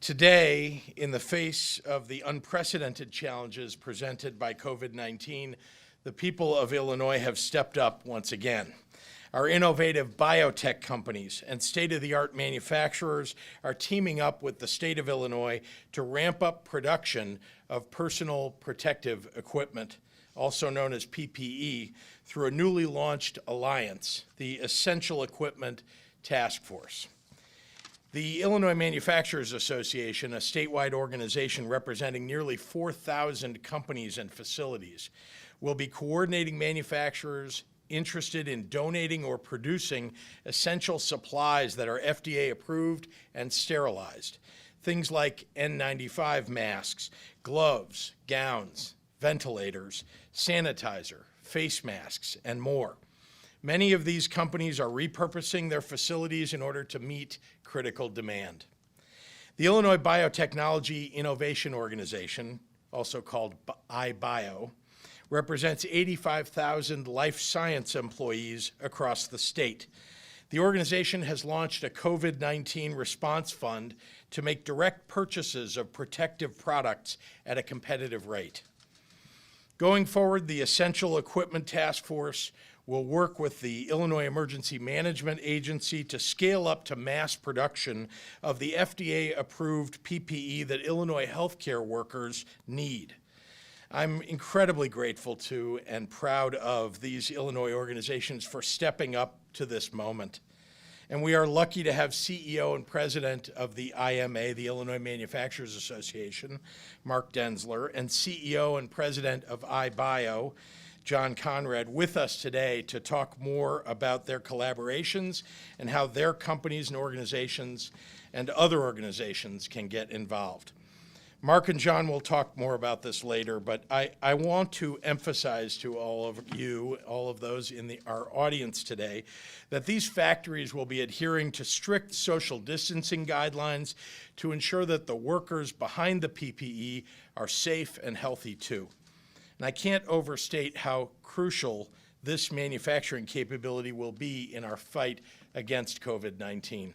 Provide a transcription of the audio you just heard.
Today, in the face of the unprecedented challenges presented by COVID-19, the people of Illinois have stepped up once again. Our innovative biotech companies and state-of-the-art manufacturers are teaming up with the state of Illinois to ramp up production of personal protective equipment, also known as PPE, through a newly launched alliance, the Essential Equipment Task Force. The Illinois Manufacturers Association, a statewide organization representing nearly 4,000 companies and facilities, will be coordinating manufacturers interested in donating or producing essential supplies that are FDA approved and sterilized. Things like N95 masks, gloves, gowns, ventilators, sanitizer, face masks, and more. Many of these companies are repurposing their facilities in order to meet critical demand. The Illinois Biotechnology Innovation Organization, also called iBIO, represents 85,000 life science employees across the state. The organization has launched a COVID-19 response fund to make direct purchases of protective products at a competitive rate. Going forward, the Essential Equipment Task Force will work with the Illinois Emergency Management Agency to scale up to mass production of the FDA-approved PPE that Illinois healthcare workers need. I'm incredibly grateful to and proud of these Illinois organizations for stepping up to this moment. And we are lucky to have CEO and President of the IMA, the Illinois Manufacturers Association, Mark Denzler, and CEO and President of iBIO, John Conrad, with us today to talk more about their collaborations and how their companies and organizations and other organizations can get involved. Mark and John will talk more about this later, but I want to emphasize to all of you, all of those in our audience today, that these factories will be adhering to strict social distancing guidelines to ensure that the workers behind the PPE are safe and healthy too. And I can't overstate how crucial this manufacturing capability will be in our fight against COVID-19.